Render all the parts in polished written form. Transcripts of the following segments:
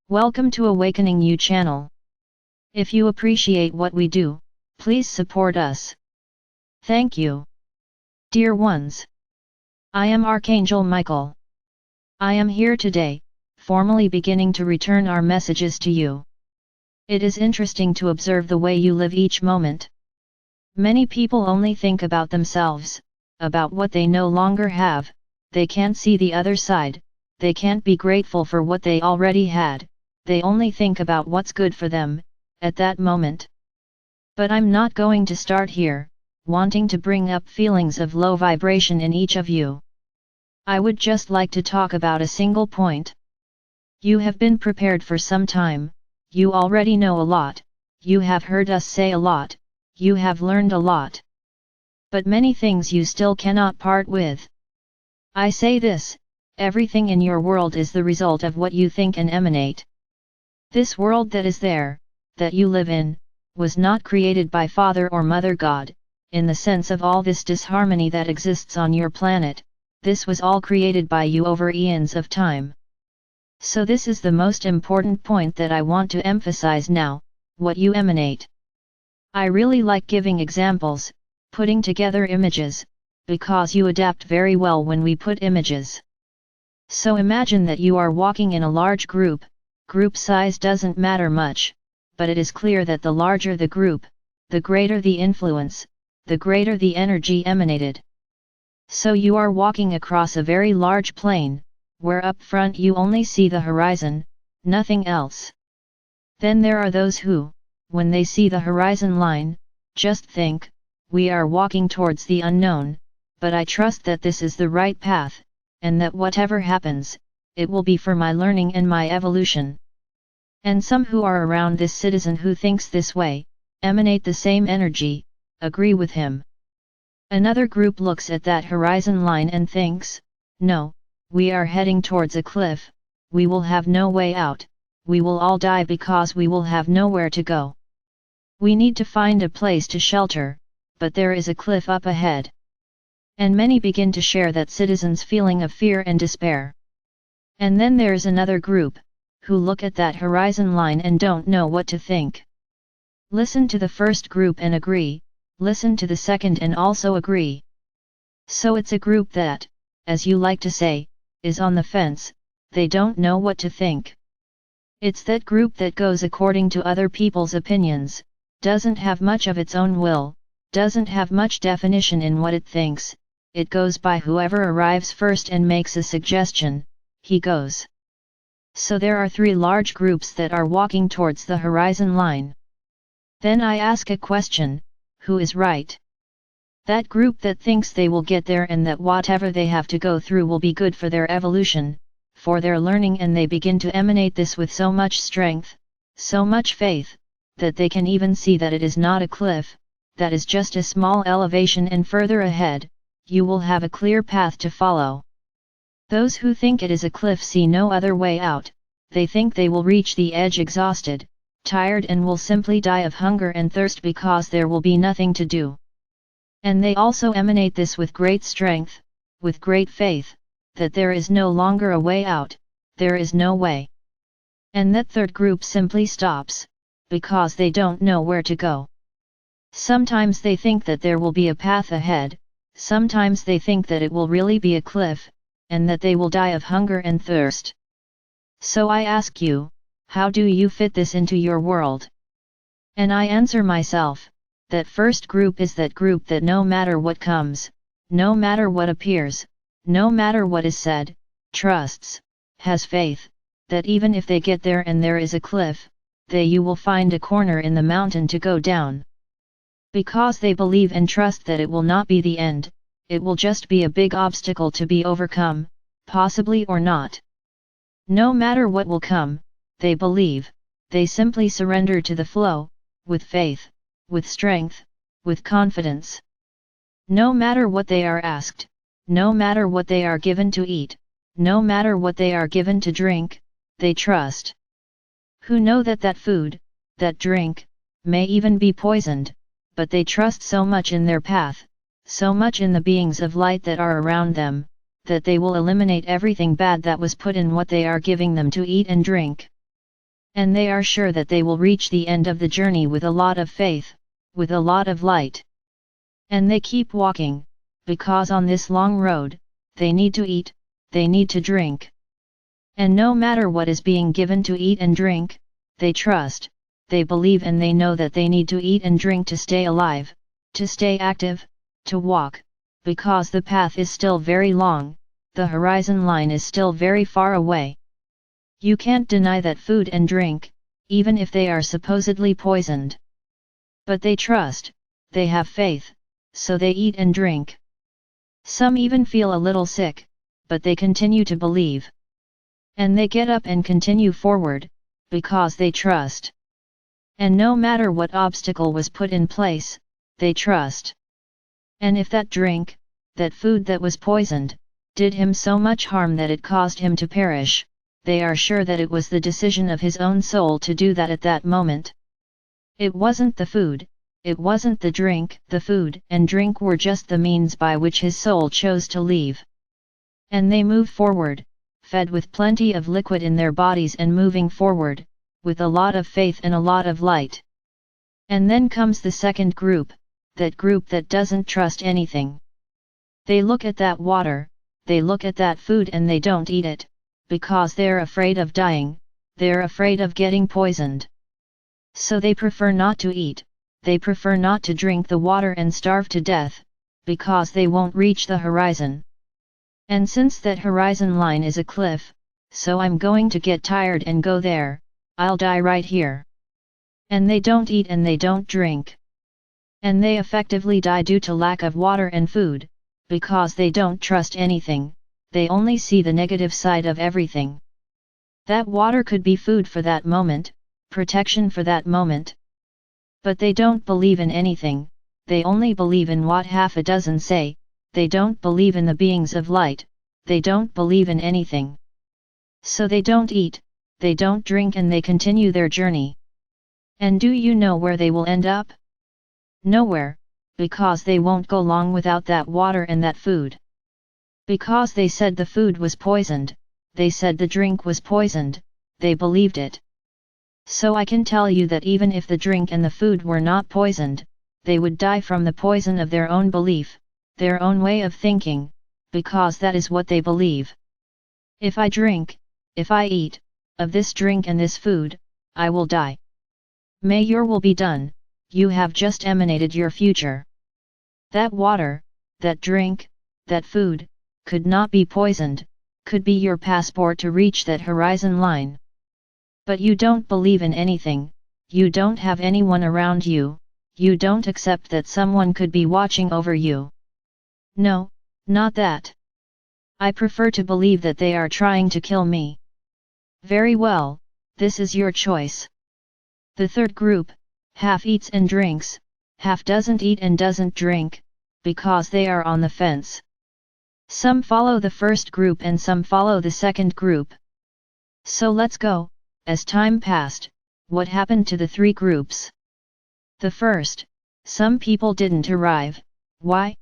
Welcome to Awakening You channel. If you appreciate what we do, please support us. Thank you. Dear ones, I am Archangel Michael. I am here today, formally beginning to return our messages to you. It is interesting to observe the way you live each moment. Many people only think about themselves, about what they no longer have. They can't see the other side, they can't be grateful for what they already had, they only think about what's good for them, at that moment. But I'm not going to start here, wanting to bring up feelings of low vibration in each of you. I would just like to talk about a single point. You have been prepared for some time, you already know a lot, you have heard us say a lot, you have learned a lot. But many things you still cannot part with. I say this, everything in your world is the result of what you think and emanate. This world that is there, that you live in, was not created by Father or Mother God, in the sense of all this disharmony that exists on your planet. This was all created by you over eons of time. So this is the most important point that I want to emphasize now, what you emanate. I really like giving examples, putting together images, because you adapt very well when we put images. So imagine that you are walking in a large group size doesn't matter much, but it is clear that the larger the group, the greater the influence, the greater the energy emanated. So you are walking across a very large plain, where up front you only see the horizon, nothing else. Then there are those who, when they see the horizon line, just think, we are walking towards the unknown, but I trust that this is the right path, and that whatever happens, it will be for my learning and my evolution. And some who are around this citizen who thinks this way, emanate the same energy, agree with him. Another group looks at that horizon line and thinks, no, we are heading towards a cliff, we will have no way out, we will all die because we will have nowhere to go. We need to find a place to shelter, but there is a cliff up ahead. And many begin to share that citizen's feeling of fear and despair. And then there's another group, who look at that horizon line and don't know what to think. Listen to the first group and agree, listen to the second and also agree. So it's a group that, as you like to say, is on the fence, they don't know what to think. It's that group that goes according to other people's opinions, doesn't have much of its own will, doesn't have much definition in what it thinks, it goes by whoever arrives first and makes a suggestion, he goes. So there are three large groups that are walking towards the horizon line. Then I ask a question, who is right? That group that thinks they will get there and that whatever they have to go through will be good for their evolution, for their learning, and they begin to emanate this with so much strength, so much faith, that they can even see that it is not a cliff, that is just a small elevation, and further ahead, you will have a clear path to follow. Those who think it is a cliff see no other way out, they think they will reach the edge exhausted, tired, and will simply die of hunger and thirst because there will be nothing to do. And they also emanate this with great strength, with great faith, that there is no longer a way out, there is no way. And that third group simply stops, because they don't know where to go. Sometimes they think that there will be a path ahead, sometimes they think that it will really be a cliff, and that they will die of hunger and thirst. So I ask you, how do you fit this into your world? And I answer myself, that first group is that group that no matter what comes, no matter what appears, no matter what is said, trusts, has faith, that even if they get there and there is a cliff, you will find a corner in the mountain to go down. Because they believe and trust that it will not be the end, it will just be a big obstacle to be overcome, possibly or not. No matter what will come, they believe, they simply surrender to the flow, with faith, with strength, with confidence. No matter what they are asked, no matter what they are given to eat, no matter what they are given to drink, they trust. Who know that that food, that drink, may even be poisoned, but they trust so much in their path, so much in the beings of light that are around them, that they will eliminate everything bad that was put in what they are giving them to eat and drink. And they are sure that they will reach the end of the journey with a lot of faith, with a lot of light. And they keep walking, because on this long road, they need to eat, they need to drink. And no matter what is being given to eat and drink, they trust, they believe, and they know that they need to eat and drink to stay alive, to stay active, to walk, because the path is still very long, the horizon line is still very far away. You can't deny that food and drink, even if they are supposedly poisoned. But they trust, they have faith, so they eat and drink. Some even feel a little sick, but they continue to believe. And they get up and continue forward, because they trust. And no matter what obstacle was put in place, they trust. And if that drink, that food that was poisoned, did him so much harm that it caused him to perish, they are sure that it was the decision of his own soul to do that at that moment. It wasn't the food, it wasn't the drink. The food and drink were just the means by which his soul chose to leave. And they move forward, fed with plenty of liquid in their bodies and moving forward, with a lot of faith and a lot of light. And then comes the second group, that group that doesn't trust anything. They look at that water, they look at that food, and they don't eat it, because they're afraid of dying, they're afraid of getting poisoned. So they prefer not to eat, they prefer not to drink the water and starve to death, because they won't reach the horizon. And since that horizon line is a cliff, so I'm going to get tired and go there, I'll die right here. And they don't eat and they don't drink. And they effectively die due to lack of water and food, because they don't trust anything. They only see the negative side of everything. That water could be food for that moment, protection for that moment. But they don't believe in anything, they only believe in what half a dozen say, they don't believe in the beings of light, they don't believe in anything. So they don't eat, they don't drink, and they continue their journey. And do you know where they will end up? Nowhere, because they won't go long without that water and that food. Because they said the food was poisoned, they said the drink was poisoned, they believed it. So I can tell you that even if the drink and the food were not poisoned, they would die from the poison of their own belief, their own way of thinking, because that is what they believe. If I drink, if I eat, of this drink and this food, I will die. May your will be done, you have just emanated your future. That water, that drink, that food, could not be poisoned, could be your passport to reach that horizon line. But you don't believe in anything, you don't have anyone around you, you don't accept that someone could be watching over you. No, not that. I prefer to believe that they are trying to kill me. Very well, this is your choice. The third group, half eats and drinks, half doesn't eat and doesn't drink, because they are on the fence. Some follow the first group and some follow the second group. So let's go, as time passed, what happened to the three groups? The first, some people didn't arrive, why?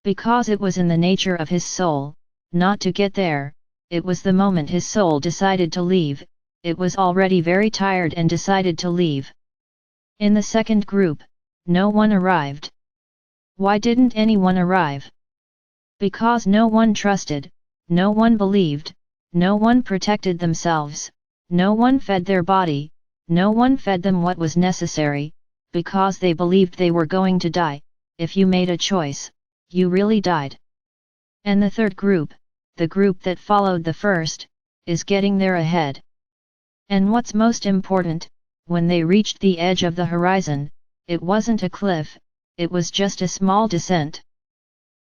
Because it was in the nature of his soul, not to get there, it was the moment his soul decided to leave, it was already very tired and decided to leave. In the second group, no one arrived. Why didn't anyone arrive? Because no one trusted, no one believed, no one protected themselves, no one fed their body, no one fed them what was necessary, because they believed they were going to die. If you made a choice, you really died. And the third group, the group that followed the first, is getting there ahead. And what's most important, when they reached the edge of the horizon, it wasn't a cliff, it was just a small descent.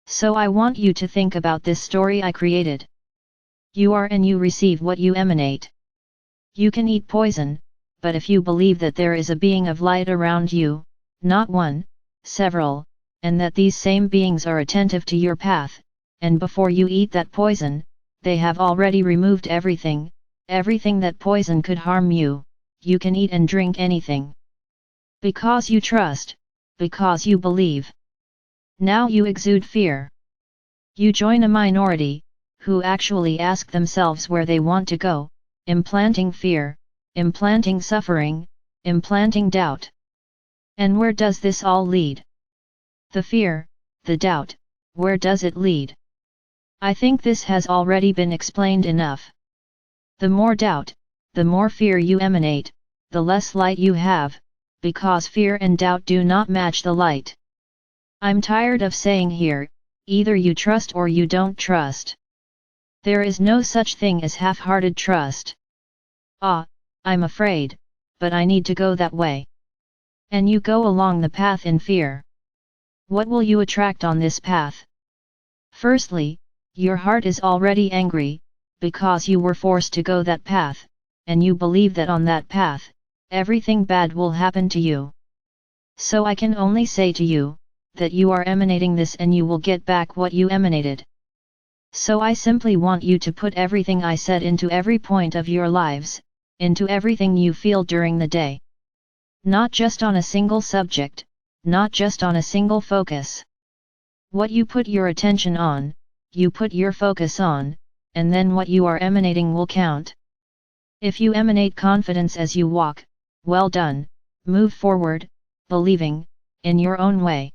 So I want you to think about this story I created. You are and you receive what you emanate. You can eat poison, but if you believe that there is a being of light around you, not one, several, and that these same beings are attentive to your path, and before you eat that poison, they have already removed everything that poison could harm you, you can eat and drink anything. Because you trust, because you believe. Now you exude fear. You join a minority, who actually ask themselves where they want to go, implanting fear, implanting suffering, implanting doubt. And where does this all lead? The fear, the doubt, where does it lead? I think this has already been explained enough. The more doubt, the more fear you emanate, the less light you have, because fear and doubt do not match the light. I'm tired of saying here, either you trust or you don't trust. There is no such thing as half-hearted trust. I'm afraid, but I need to go that way. And you go along the path in fear. What will you attract on this path? Firstly, your heart is already angry, because you were forced to go that path, and you believe that on that path, everything bad will happen to you. So I can only say to you, that you are emanating this and you will get back what you emanated. So I simply want you to put everything I said into every point of your lives, into everything you feel during the day. Not just on a single subject, not just on a single focus. What you put your attention on, you put your focus on, and then what you are emanating will count. If you emanate confidence as you walk, well done, move forward, believing, in your own way.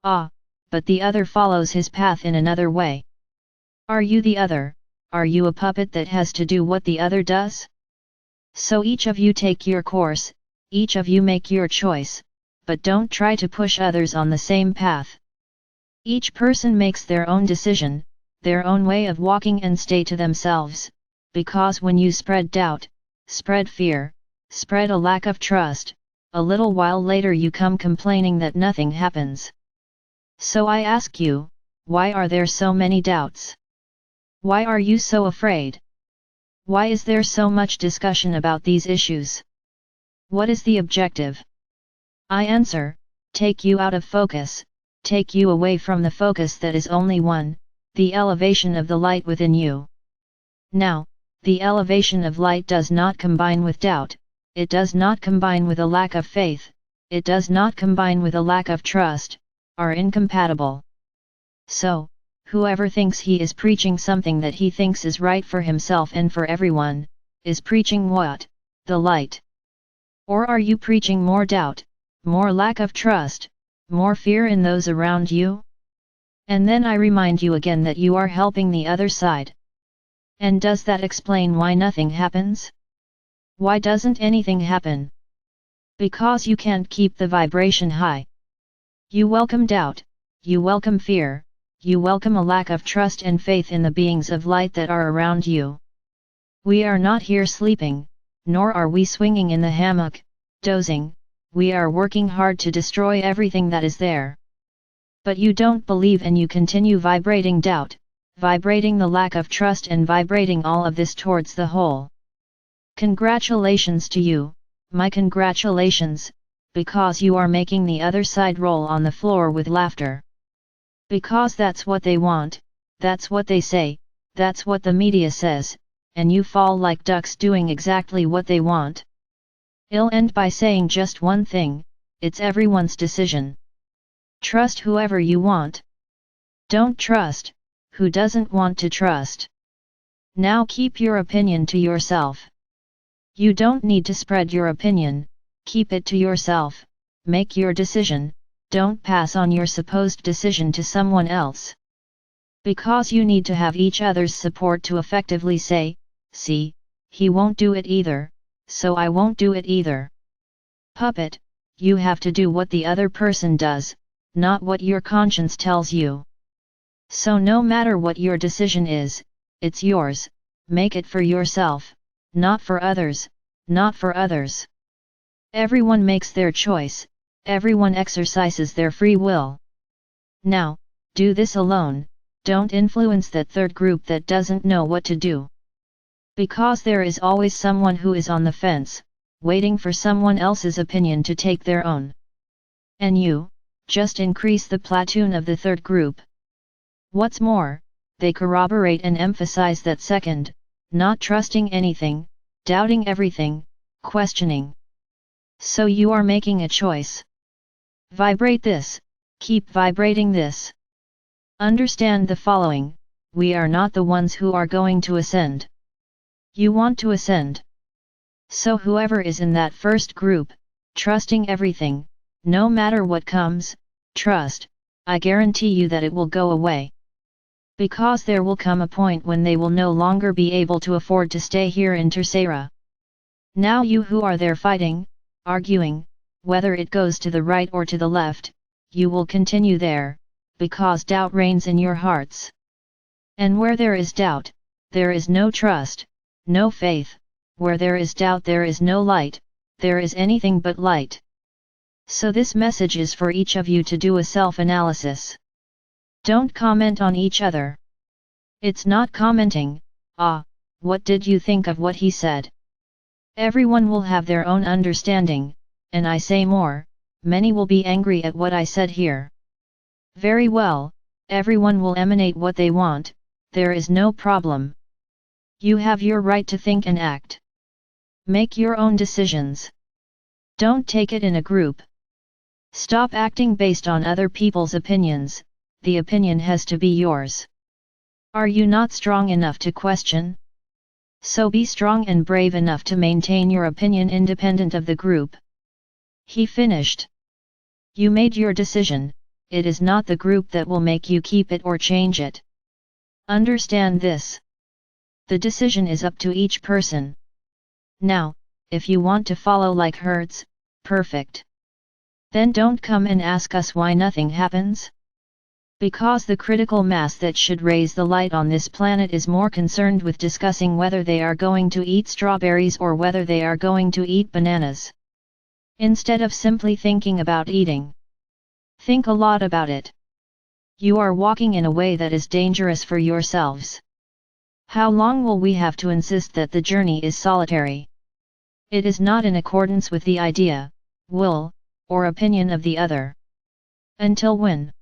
But the other follows his path in another way. Are you the other? Are you a puppet that has to do what the other does? So each of you take your course, each of you make your choice, but don't try to push others on the same path. Each person makes their own decision, their own way of walking and stay to themselves, because when you spread doubt, spread fear, spread a lack of trust, a little while later you come complaining that nothing happens. So I ask you, why are there so many doubts? Why are you so afraid? Why is there so much discussion about these issues? What is the objective? I answer, take you out of focus, take you away from the focus that is only one, the elevation of the light within you. Now, the elevation of light does not combine with doubt, it does not combine with a lack of faith, it does not combine with a lack of trust, are incompatible. So, whoever thinks he is preaching something that he thinks is right for himself and for everyone, is preaching what? The light. Or are you preaching more doubt, more lack of trust, more fear in those around you? And then I remind you again that you are helping the other side. And does that explain why nothing happens? Why doesn't anything happen? Because you can't keep the vibration high. You welcome doubt, you welcome fear, you welcome a lack of trust and faith in the beings of light that are around you. We are not here sleeping, nor are we swinging in the hammock, dozing, we are working hard to destroy everything that is there. But you don't believe and you continue vibrating doubt, vibrating the lack of trust and vibrating all of this towards the whole. Congratulations to you, my congratulations, because you are making the other side roll on the floor with laughter. Because that's what they want, that's what they say, that's what the media says, and you fall like ducks doing exactly what they want. I'll end by saying just one thing, it's everyone's decision. Trust whoever you want. Don't trust, who doesn't want to trust. Now keep your opinion to yourself. You don't need to spread your opinion, keep it to yourself, make your decision, don't pass on your supposed decision to someone else. Because you need to have each other's support to effectively say, see, he won't do it either, so I won't do it either. Puppet, you have to do what the other person does, not what your conscience tells you. So no matter what your decision is, it's yours, make it for yourself, not for others, not for others. Everyone makes their choice, everyone exercises their free will. Now, do this alone, don't influence that third group that doesn't know what to do. Because there is always someone who is on the fence, waiting for someone else's opinion to take their own. And you, just increase the platoon of the third group. What's more, they corroborate and emphasize that second, not trusting anything, doubting everything, questioning. So you are making a choice. Vibrate this, keep vibrating this. Understand the following, we are not the ones who are going to ascend. You want to ascend. So whoever is in that first group, trusting everything, no matter what comes, trust, I guarantee you that it will go away. Because there will come a point when they will no longer be able to afford to stay here in Tercera. Now you who are there fighting, arguing, whether it goes to the right or to the left, you will continue there, because doubt reigns in your hearts. And where there is doubt, there is no trust, no faith, where there is doubt there is no light, there is anything but light. So this message is for each of you to do a self-analysis. Don't comment on each other. It's not commenting, what did you think of what he said? Everyone will have their own understanding, and I say more, many will be angry at what I said here. Very well, everyone will emanate what they want, there is no problem. You have your right to think and act. Make your own decisions. Don't take it in a group. Stop acting based on other people's opinions, the opinion has to be yours. Are you not strong enough to question? So be strong and brave enough to maintain your opinion independent of the group. He finished. You made your decision, it is not the group that will make you keep it or change it. Understand this. The decision is up to each person. Now, if you want to follow like herds, perfect. Then don't come and ask us why nothing happens. Because the critical mass that should raise the light on this planet is more concerned with discussing whether they are going to eat strawberries or whether they are going to eat bananas. Instead of simply thinking about eating. Think a lot about it. You are walking in a way that is dangerous for yourselves. How long will we have to insist that the journey is solitary? It is not in accordance with the idea, will, or opinion of the other. Until when?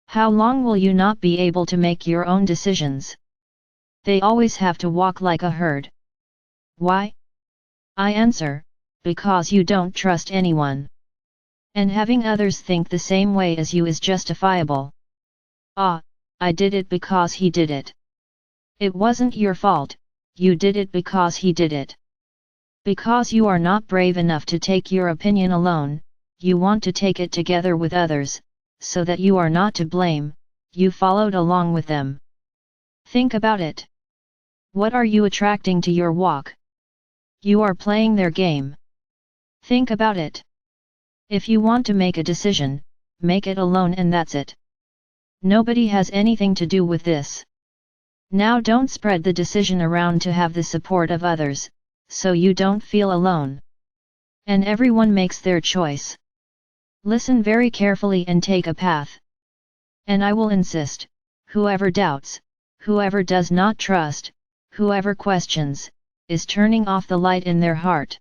How long will you not be able to make your own decisions? They always have to walk like a herd. Why? I answer, because you don't trust anyone. And having others think the same way as you is justifiable. I did it because he did it. It wasn't your fault, you did it because he did it. Because you are not brave enough to take your opinion alone, you want to take it together with others, so that you are not to blame, you followed along with them. Think about it. What are you attracting to your walk? You are playing their game. Think about it. If you want to make a decision, make it alone and that's it. Nobody has anything to do with this. Now don't spread the decision around to have the support of others, so you don't feel alone. And everyone makes their choice. Listen very carefully and take a path. And I will insist, whoever doubts, whoever does not trust, whoever questions, is turning off the light in their heart.